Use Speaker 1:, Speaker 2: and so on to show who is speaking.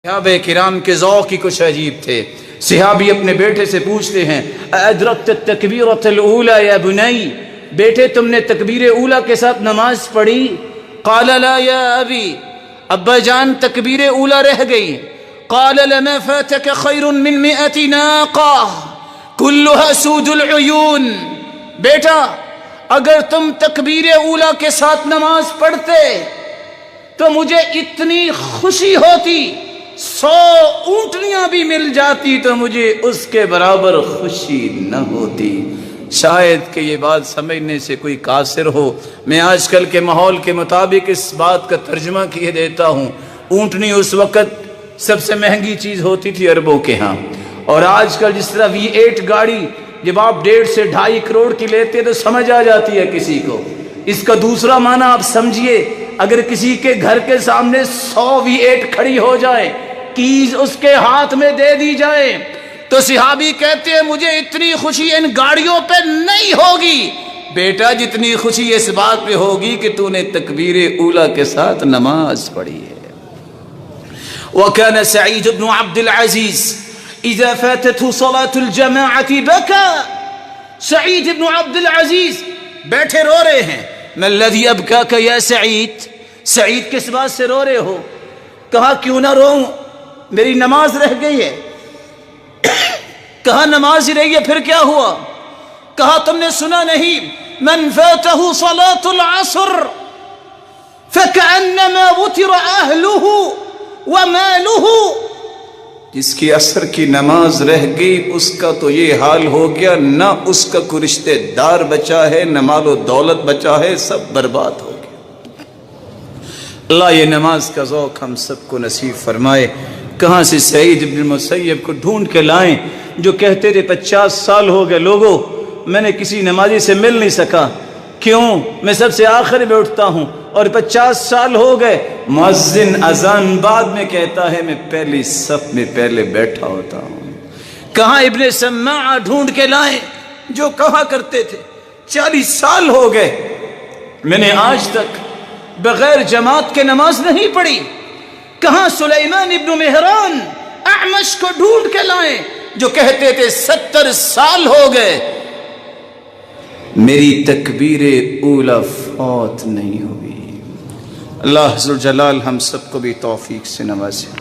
Speaker 1: صحابہ کرام کے ذوق ہی کچھ عجیب تھے۔ صحابی اپنے بیٹے سے پوچھتے ہیں ادرکت التکبیرۃ الاولی یا بنی، بیٹے تم نے تکبیر اولا کے ساتھ نماز پڑھی؟ قال لا یا ابی، ابا جان تکبیر اولا رہ گئی۔ قال لما فاتك خیر من 100 ناقہ كلها سود العیون، بیٹا اگر تم تکبیر اولا کے ساتھ نماز پڑھتے تو مجھے اتنی خوشی ہوتی، 100 اونٹنیاں بھی مل جاتی تو مجھے اس کے برابر خوشی نہ ہوتی۔ شاید کہ یہ بات سمجھنے سے کوئی قاصر ہو، میں آج کل کے ماحول کے مطابق اس بات کا ترجمہ کیے دیتا ہوں۔ اونٹنی اس وقت سب سے مہنگی چیز ہوتی تھی عربوں کے ہاں، اور آج کل جس طرح V8 گاڑی جب آپ 1.5 سے 2.5 کروڑ کی لیتے تو سمجھ آ جاتی ہے کسی کو۔ اس کا دوسرا معنی آپ سمجھیے، اگر کسی کے گھر کے سامنے 100 V8 کھڑی ہو جائے، کیز اس کے ہاتھ میں دے دی جائے، تو صحابی کہتے ہیں مجھے اتنی خوشی ان گاڑیوں پہ نہیں ہوگی بیٹا جتنی خوشی اس بات پہ ہوگی کہ تو نے تکبیر اولا کے ساتھ نماز پڑھی ہے۔ وَكَانَ سَعِيدُ بْنُ عَبْدِ الْعَزِيزِ إِذَا فَاتَتْهُ صَلَاةُ الْجَمَاعَةِ بَكَى، سعید بن عبد العزیز بیٹھے رو رہے ہیں۔ مَا الَّذِي أَبْكَاكَ يَا سعید، سعید کس بات سے رو رہے ہو؟ کہا کیوں نہ روؤں، میری نماز رہ گئی ہے۔ کہا نماز ہی رہی ہے پھر کیا ہوا؟ کہا تم نے سنا نہیں من فاتہ صلاۃ العصر فکأنما وتر اہلہ ومالہ، جس کی عصر کی نماز رہ گئی اس کا تو یہ حال ہو گیا، نہ اس کا کوئی رشتہ دار بچا ہے، نہ مال و دولت بچا ہے، سب برباد ہو گیا۔ اللہ یہ نماز کا ذوق ہم سب کو نصیب فرمائے۔ کہاں سے سعید بن المسیب کو ڈھونڈ کے لائیں جو کہتے تھے 50 سال ہو گئے لوگوں میں نے کسی نمازی سے مل نہیں سکا، کیوں؟ میں سب سے آخر میں اٹھتا ہوں اور 50 سال ہو گئے مؤذن اذان بعد میں کہتا ہے میں پہلی صف میں پہلے بیٹھا ہوتا ہوں۔ کہاں ابن سماع ڈھونڈ کے لائیں جو کہا کرتے تھے 40 سال ہو گئے میں نے آج تک بغیر جماعت کے نماز نہیں پڑھی۔ کہاں سلیمان ابن مہران اعمش کو ڈھونڈ کے لائیں جو کہتے تھے 70 سال ہو گئے میری تکبیر اولا فوت نہیں ہوئی۔ اللہ ذوالجلال ہم سب کو بھی توفیق سے نوازے۔